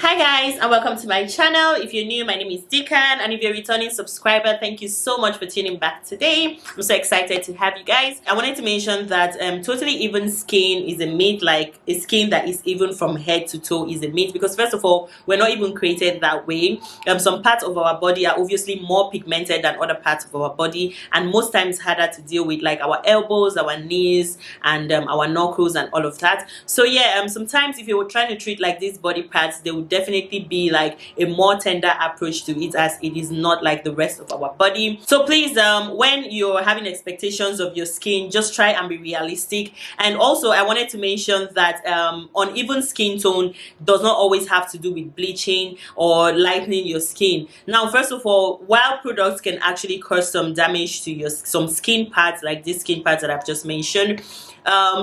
Hi guys, and welcome to my channel. If you're new, my name is Dikan, and if you're a returning subscriber, thank you so much for tuning back today. I'm so excited to have you guys. I wanted to mention that totally even skin is a myth. Like a skin that is even from head to toe is a myth, because first of all, we're not even created that way. Some parts of our body are obviously more pigmented than other parts of our body, and most times harder to deal with, like our elbows, our knees, and our knuckles and all of that. So yeah, sometimes if you were trying to treat like these body parts, they would definitely be like a more tender approach to it, as it is not like the rest of our body. So please, when you're having expectations of your skin, just try and be realistic. And also I wanted to mention that uneven skin tone does not always have to do with bleaching or lightening your skin. Now, first of all, while products can actually cause some damage to some skin parts, like these skin parts that I've just mentioned,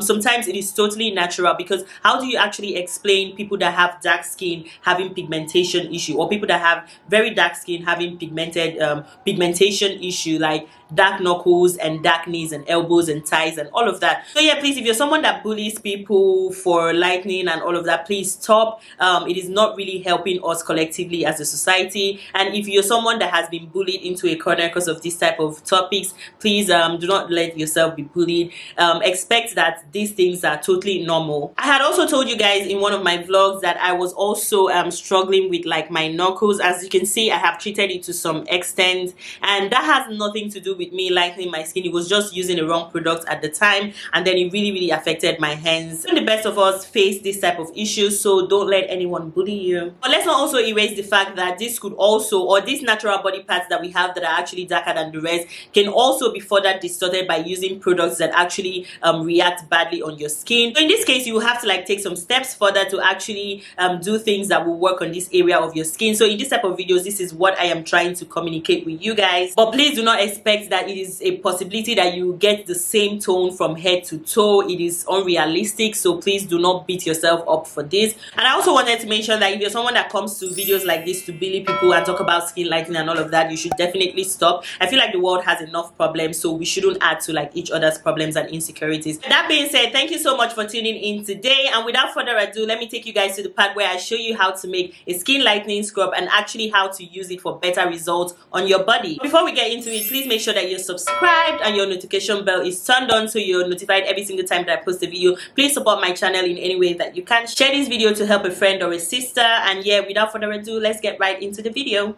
sometimes it is totally natural, because how do you actually explain people that have dark skin having pigmentation issue, or people that have very dark skin having pigmentation issue, like dark knuckles and dark knees and elbows and thighs and all of that? So yeah, please, if you're someone that bullies people for lightening and all of that, please stop. It is not really helping us collectively as a society. And if you're someone that has been bullied into a corner because of this type of topics, please do not let yourself be bullied. Expect that these things are totally normal. I had also told you guys in one of my vlogs that I was also struggling with like my knuckles. As you can see, I have treated it to some extent, and that has nothing to do with me lightening my skin. It was just using the wrong product at the time, and then it really affected my hands. And the best of us face this type of issues, so don't let anyone bully you. But let's not also erase the fact that this could also, or these natural body parts that we have that are actually darker than the rest, can also be further distorted by using products that actually react badly on your skin. So in this case, you will have to like take some steps further to actually do things that will work on this area of your skin. So in this type of videos, this is what I am trying to communicate with you guys. But please do not expect that it is a possibility that you get the same tone from head to toe. It is unrealistic, so please do not beat yourself up for this. And I also wanted to mention that if you're someone that comes to videos like this to bully people and talk about skin lightening and all of that, you should definitely stop. I feel like the world has enough problems, so we shouldn't add to like each other's problems and insecurities. That being said, thank you so much for tuning in today, and without further ado, let me take you guys to the part where I show you how to make a skin lightening scrub and actually how to use it for better results on your body. Before we get into it, please make sure that you're subscribed and your notification bell is turned on so you're notified every single time that I post a video. Please support my channel in any way that you can. Share this video to help a friend or a sister, and yeah, without further ado, let's get right into the video.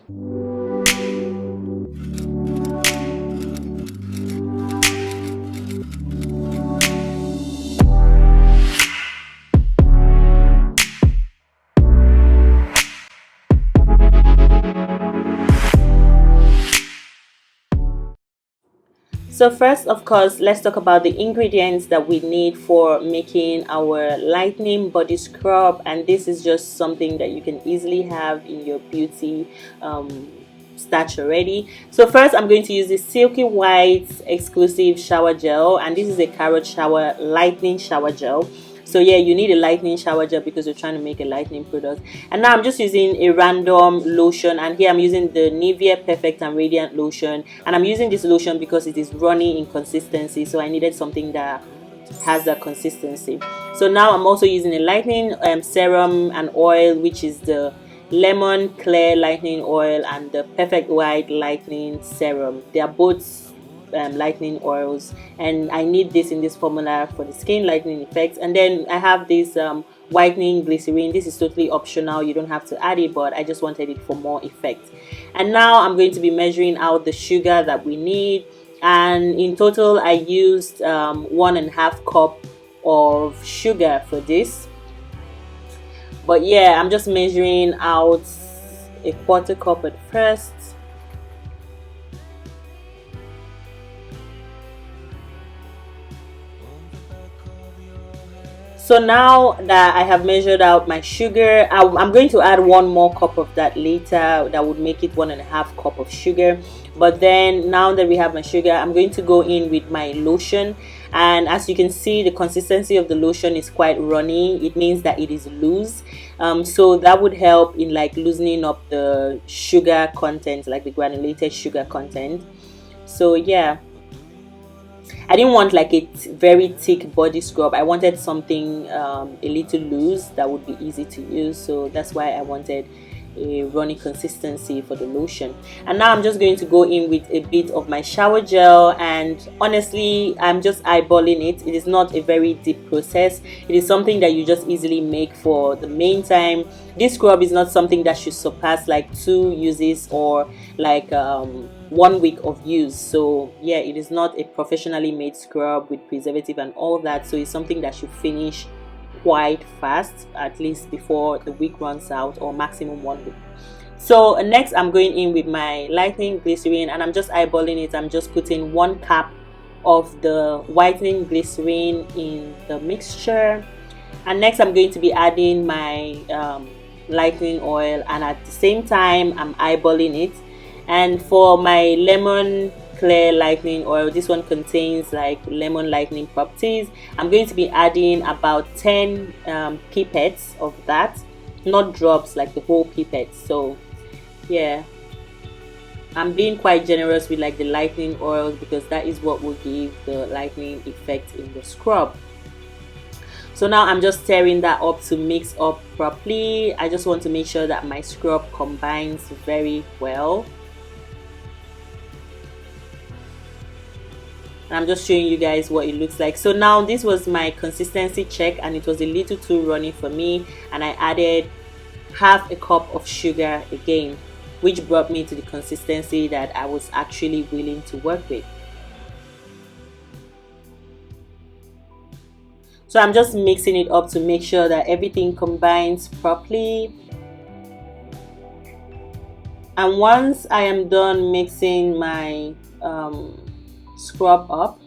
So first, of course, let's talk about the ingredients that we need for making our lightening body scrub, and this is just something that you can easily have in your beauty stash already. So first, I'm going to use this Silky White exclusive shower gel, and this is a carrot shower lightening shower gel. So yeah, you need a lightening shower gel because you're trying to make a lightening product. And now I'm just using a random lotion, and here I'm using the Nivea Perfect and Radiant lotion, and I'm using this lotion because it is runny in consistency, so I needed something that has that consistency. So now I'm also using a lightening serum and oil, which is the Lemon Clear lightening oil and the Perfect White lightening serum. They are both lightening oils, and I need this in this formula for the skin lightening effect. And then I have this whitening glycerin. This is totally optional, you don't have to add it, but I just wanted it for more effect. And now I'm going to be measuring out the sugar that we need, and in total I used 1.5 cup of sugar for this. But yeah, I'm just measuring out 1/4 cup at first. So now that I have measured out my sugar, I'm going to add 1 more cup of that later. That would make it 1.5 cup of sugar. But then now that we have my sugar, I'm going to go in with my lotion. And as you can see, the consistency of the lotion is quite runny. It means that it is loose. So that would help in like loosening up the sugar content, like the granulated sugar content. So yeah. I didn't want like a very thick body scrub. I wanted something a little loose that would be easy to use, so that's why I wanted a runny consistency for the lotion. And now I'm just going to go in with a bit of my shower gel, and honestly I'm just eyeballing it. It is not a very deep process. It is something that you just easily make for the main time. This scrub is not something that should surpass like 2 uses or like 1 week of use. So yeah, it is not a professionally made scrub with preservative and all that, so it's something that should finish quite fast, at least before the week runs out, or maximum 1 week. So next I'm going in with my lightening glycerin, and I'm just eyeballing it. I'm just putting 1 cap of the whitening glycerin in the mixture, and next I'm going to be adding my lightening oil, and at the same time I'm eyeballing it. And for my lemon clear lightening oil, this one contains like lemon lightening properties. I'm going to be adding about 10 pipettes of that, not drops, like the whole pipette. So yeah, I'm being quite generous with like the lightening oil, because that is what will give the lightening effect in the scrub. So now I'm just stirring that up to mix up properly. I just want to make sure that my scrub combines very well. I'm just showing you guys what it looks like. So now this was my consistency check, and it was a little too runny for me, and I added half a cup of sugar again, which brought me to the consistency that I was actually willing to work with. So I'm just mixing it up to make sure that everything combines properly. And once I am done mixing my scrub up,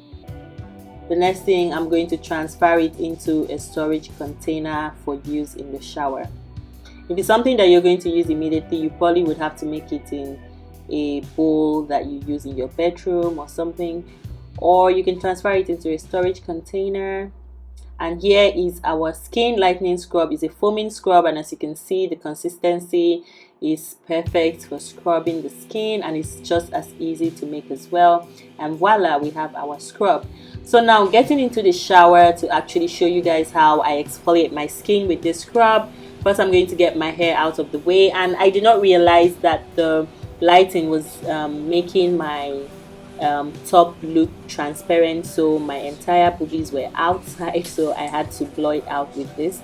the next thing, I'm going to transfer it into a storage container for use in the shower. If it's something that you're going to use immediately, you probably would have to make it in a bowl that you use in your bedroom or something, or you can transfer it into a storage container. And here is our skin lightening scrub. It's a foaming scrub, and as you can see, the consistency is perfect for scrubbing the skin, and it's just as easy to make as well. And voila, we have our scrub. So now getting into the shower to actually show you guys how I exfoliate my skin with this scrub. First, I'm going to get my hair out of the way, and I did not realize that the lighting was making my top look transparent, so my entire boobies were outside, so I had to blur it out with this.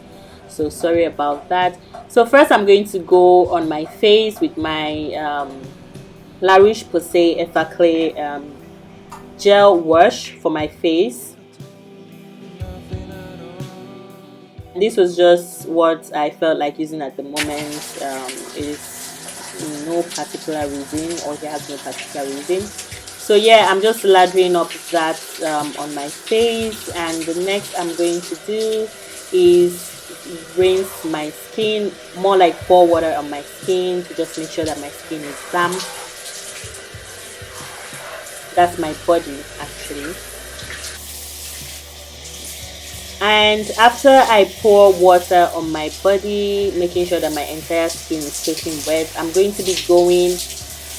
So sorry about that. So first I'm going to go on my face with my La Roche-Posay Effaclar gel wash for my face. This was just what I felt like using at the moment. It is no particular reason, or he has no particular reason. So yeah, I'm just lathering up that on my face, and the next I'm going to do is rinse my skin, more like pour water on my skin to just make sure that my skin is damp. That's my body actually. And after I pour water on my body, making sure that my entire skin is soaking wet, I'm going to be going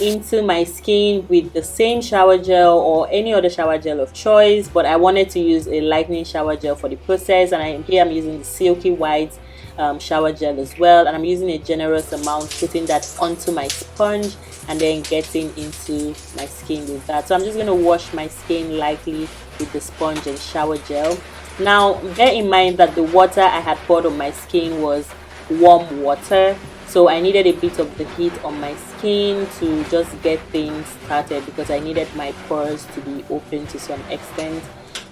into my skin with the same shower gel or any other shower gel of choice, but I wanted to use a lightening shower gel for the process, and here I'm using the silky white shower gel as well, and I'm using a generous amount, putting that onto my sponge and then getting into my skin with that. So I'm just going to wash my skin lightly with the sponge and shower gel. Now bear in mind that the water I had poured on my skin was warm water, so I needed a bit of the heat on my skin to just get things started, because I needed my pores to be open to some extent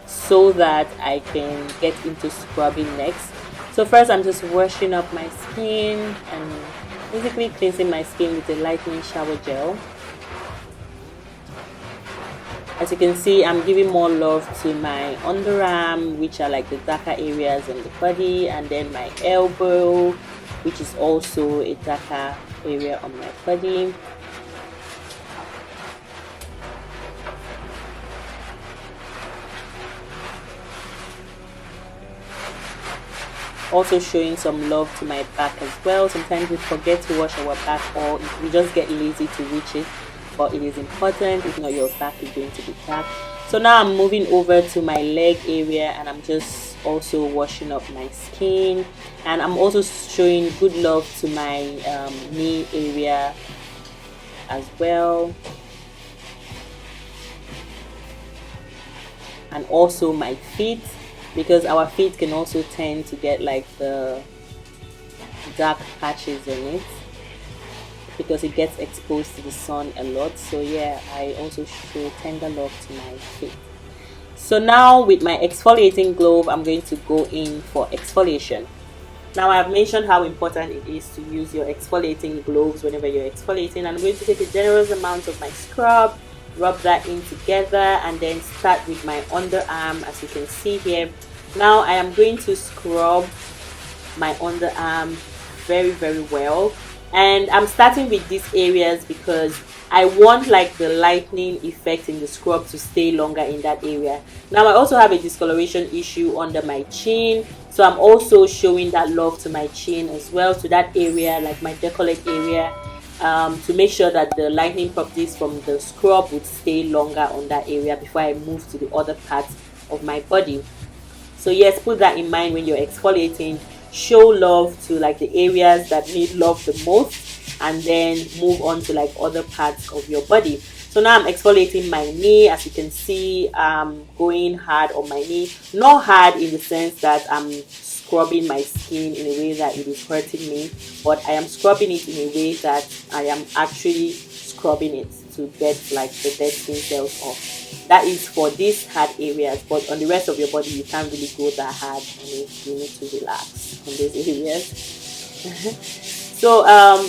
so that I can get into scrubbing next. So first I'm just washing up my skin and basically cleansing my skin with a lightening shower gel. As you can see, I'm giving more love to my underarm, which are like the darker areas in the body, and then my elbow, which is also a darker area on my body. Also showing some love to my back as well. Sometimes we forget to wash our back, or we just get lazy to reach it. but it is important. If not, your back is going to be cracked. So now I'm moving over to my leg area, and I'm just also washing up my skin, and I'm also showing good love to my knee area as well, and also my feet, because our feet can also tend to get like the dark patches on it because it gets exposed to the sun a lot. So yeah, I also show tender love to my feet. So now with my exfoliating glove, I'm going to go in for exfoliation. Now I've mentioned how important it is to use your exfoliating gloves whenever you're exfoliating. I'm going to take a generous amount of my scrub, rub that in together, and then start with my underarm, as you can see here. Now I am going to scrub my underarm very well, and I'm starting with these areas because I want like the lightening effect in the scrub to stay longer in that area. Now I also have a discoloration issue under my chin, so I'm also showing that love to my chin as well, to that area, like my decollete area, to make sure that the lightening properties from the scrub would stay longer on that area before I move to the other parts of my body. So yes, put that in mind when you're exfoliating. Show love to like the areas that need love the most, and then move on to like other parts of your body. So now I'm exfoliating my knee. As you can see, I'm going hard on my knee. Not hard in the sense that I'm scrubbing my skin in a way that it is hurting me, but I am scrubbing it in a way that I am actually scrubbing it to get like the dead skin cells off. That is for these hard areas, but on the rest of your body you can't really go that hard on it. You need to relax on those areas. So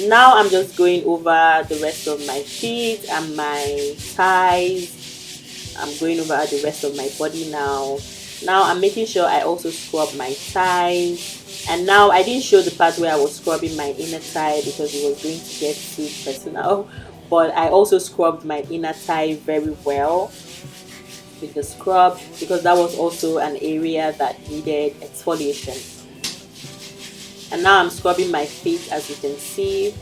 now I'm just going over the rest of my feet and my thighs. I'm going over the rest of my body now. Now I'm making sure I also scrub my thighs. And now I didn't show the part where I was scrubbing my inner thigh because it was going to get too personal, but I also scrubbed my inner thigh very well with the scrub because that was also an area that needed exfoliation. And now I'm scrubbing my feet, as you can see.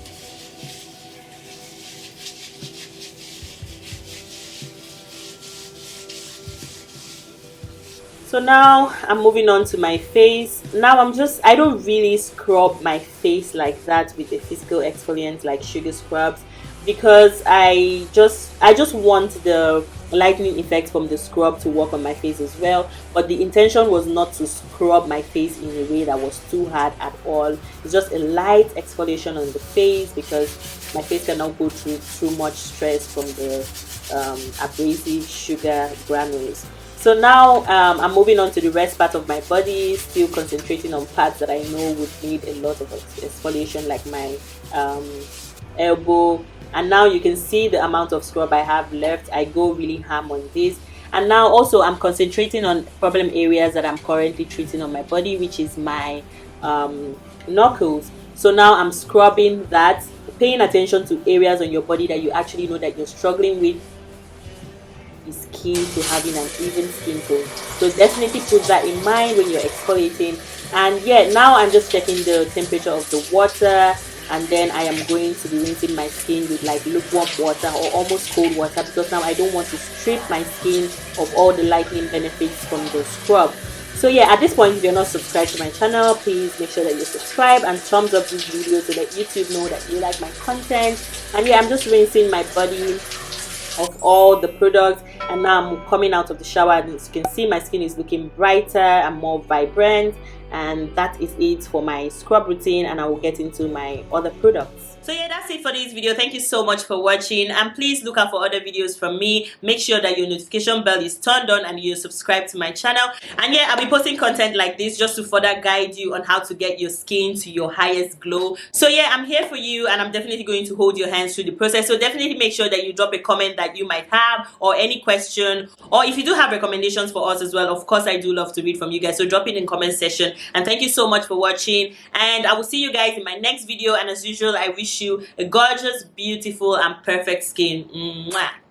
So now I'm moving on to my face. Now I don't really scrub my face like that with a physical exfoliant like sugar scrubs, because I just want the lightening effect from the scrub to work on my face as well. But the intention was not to scrub my face in a way that was too hard at all. It's just a light exfoliation on the face because my face cannot go through too much stress from the abrasive sugar granules. So now I'm moving on to the rest part of my body, still concentrating on parts that I know would need a lot of exfoliation, like my elbow. And now you can see the amount of scrub I have left. I go really ham on this. And now also I'm concentrating on problem areas that I'm currently treating on my body, which is my knuckles. So now I'm scrubbing that, paying attention to areas on your body that you actually know that you're struggling with is key to having an even skin tone. So definitely put that in mind when you're exfoliating. And yeah, now I'm just checking the temperature of the water, and then I am going to be rinsing my skin with like lukewarm water or almost cold water, because now I don't want to strip my skin of all the lightening benefits from the scrub. So yeah, at this point, if you're not subscribed to my channel, please make sure that you subscribe and thumbs up this video so that YouTube know that you like my content. And yeah, I'm just rinsing my body of all the products, and now I'm coming out of the shower, and as you can see, my skin is looking brighter and more vibrant. And that is it for my scrub routine, and I will get into my other products. So yeah, that's it for this video. Thank you so much for watching, and please look out for other videos from me. Make sure that your notification bell is turned on and you subscribe to my channel. And yeah, I'll be posting content like this just to further guide you on how to get your skin to your highest glow. So yeah, I'm here for you, and I'm definitely going to hold your hands through the process. So definitely make sure that you drop a comment that you might have, or any question, or if you do have recommendations for us as well. Of course, I do love to read from you guys, so drop it in the comment section. And thank you so much for watching, and I will see you guys in my next video. And as usual, I wish you a gorgeous, beautiful, and perfect skin. Mwah.